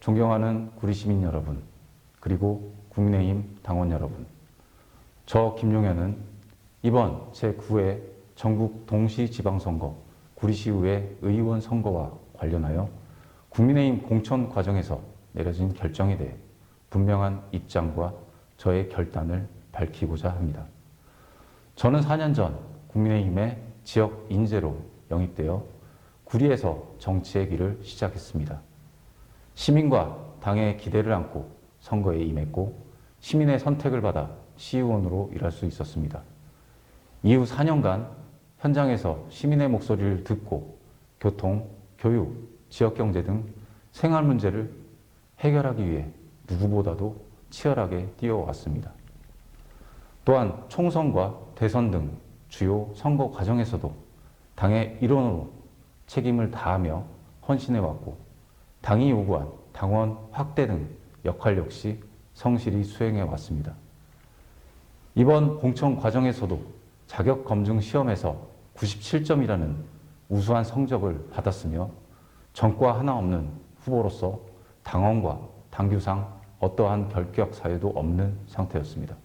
존경하는 구리시민 여러분, 그리고 국민의힘 당원 여러분, 저 김용현은 이번 제9회 전국 동시지방선거 구리시의회 의원 선거와 관련하여 국민의힘 공천 과정에서 내려진 결정에 대해 분명한 입장과 저의 결단을 밝히고자 합니다. 저는 4년 전 국민의힘의 지역 인재로 영입되어 구리에서 정치의 길을 시작했습니다. 시민과 당의 기대를 안고 선거에 임했고 시민의 선택을 받아 시의원으로 일할 수 있었습니다. 이후 4년간 현장에서 시민의 목소리를 듣고 교통, 교육, 지역경제 등 생활 문제를 해결하기 위해 누구보다도 치열하게 뛰어왔습니다. 또한 총선과 대선 등 주요 선거 과정에서도 당의 일원으로 책임을 다하며 헌신해왔고 당이 요구한 당원 확대 등 역할 역시 성실히 수행해왔습니다. 이번 공천 과정에서도 자격검증 시험에서 97점이라는 우수한 성적을 받았으며 전과 하나 없는 후보로서 당원과 당규상 어떠한 결격 사유도 없는 상태였습니다.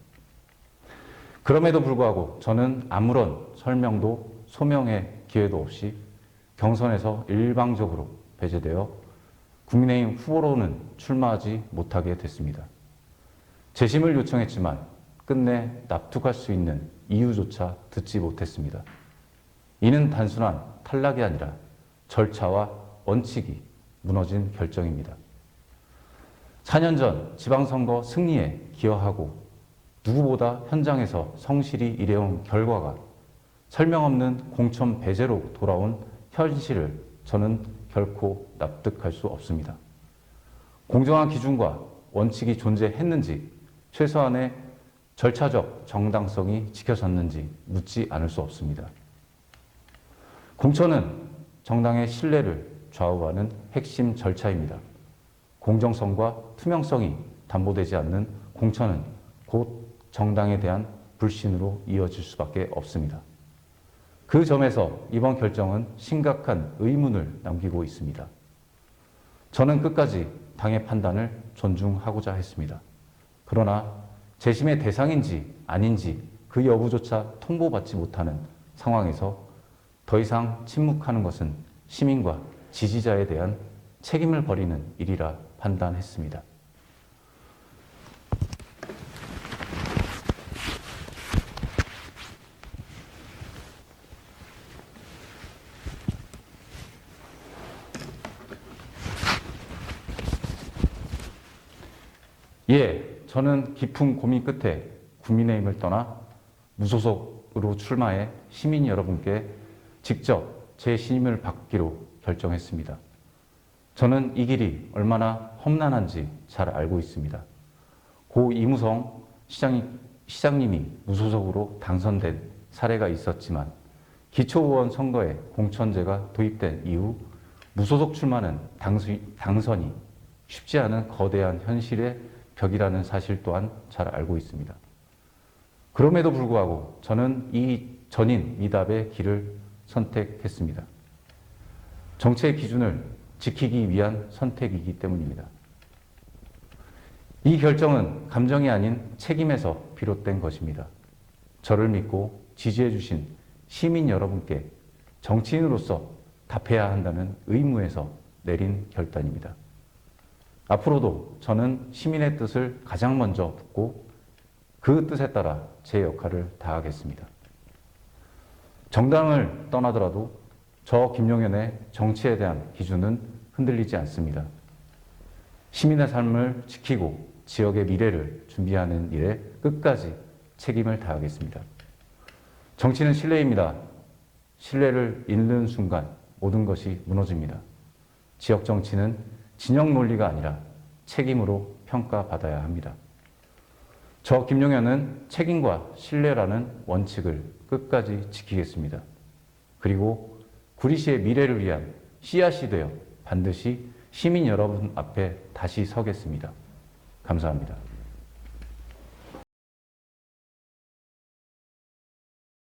그럼에도 불구하고 저는 아무런 설명도 소명의 기회도 없이 경선에서 일방적으로 배제되어 국민의힘 후보로는 출마하지 못하게 됐습니다. 재심을 요청했지만 끝내 납득할 수 있는 이유조차 듣지 못했습니다. 이는 단순한 탈락이 아니라 절차와 원칙이 무너진 결정입니다. 4년 전 지방선거 승리에 기여하고 누구보다 현장에서 성실히 일해온 결과가 설명 없는 공천 배제로 돌아온 현실을 저는 결코 납득할 수 없습니다. 공정한 기준과 원칙이 존재했는지 최소한의 절차적 정당성이 지켜졌는지 묻지 않을 수 없습니다. 공천은 정당의 신뢰를 좌우하는 핵심 절차입니다. 공정성과 투명성이 담보되지 않는 공천은 곧 정당에 대한 불신으로 이어질 수밖에 없습니다. 그 점에서 이번 결정은 심각한 의문을 남기고 있습니다. 저는 끝까지 당의 판단을 존중하고자 했습니다. 그러나 재심의 대상인지 아닌지 그 여부조차 통보받지 못하는 상황에서 더 이상 침묵하는 것은 시민과 지지자에 대한 책임을 버리는 일이라 판단했습니다. 저는 깊은 고민 끝에 국민의힘을 떠나 무소속으로 출마해 시민 여러분께 직접 제 신임을 받기로 결정했습니다. 저는 이 길이 얼마나 험난한지 잘 알고 있습니다. 고 이무성 시장님이 무소속으로 당선된 사례가 있었지만 기초의원 선거에 공천제가 도입된 이후 무소속 출마는 당선이 쉽지 않은 거대한 현실의 벽이라는 사실 또한 잘 알고 있습니다. 그럼에도 불구하고 저는 이 전인 미답의 길을 선택했습니다. 정치의 기준을 지키기 위한 선택이기 때문입니다. 이 결정은 감정이 아닌 책임에서 비롯된 것입니다. 저를 믿고 지지해 주신 시민 여러분께 정치인으로서 답해야 한다는 의무에서 내린 결단입니다. 앞으로도 저는 시민의 뜻을 가장 먼저 묻고 그 뜻에 따라 제 역할을 다하겠습니다. 정당을 떠나더라도 저 김용현의 정치에 대한 기준은 흔들리지 않습니다. 시민의 삶을 지키고 지역의 미래를 준비하는 일에 끝까지 책임을 다하겠습니다. 정치는 신뢰입니다. 신뢰를 잃는 순간 모든 것이 무너집니다. 지역 정치는 진영 논리가 아니라 책임으로 평가받아야 합니다. 저 김용현은 책임과 신뢰라는 원칙을 끝까지 지키겠습니다. 그리고 구리시의 미래를 위한 씨앗이 되어 반드시 시민 여러분 앞에 다시 서겠습니다. 감사합니다.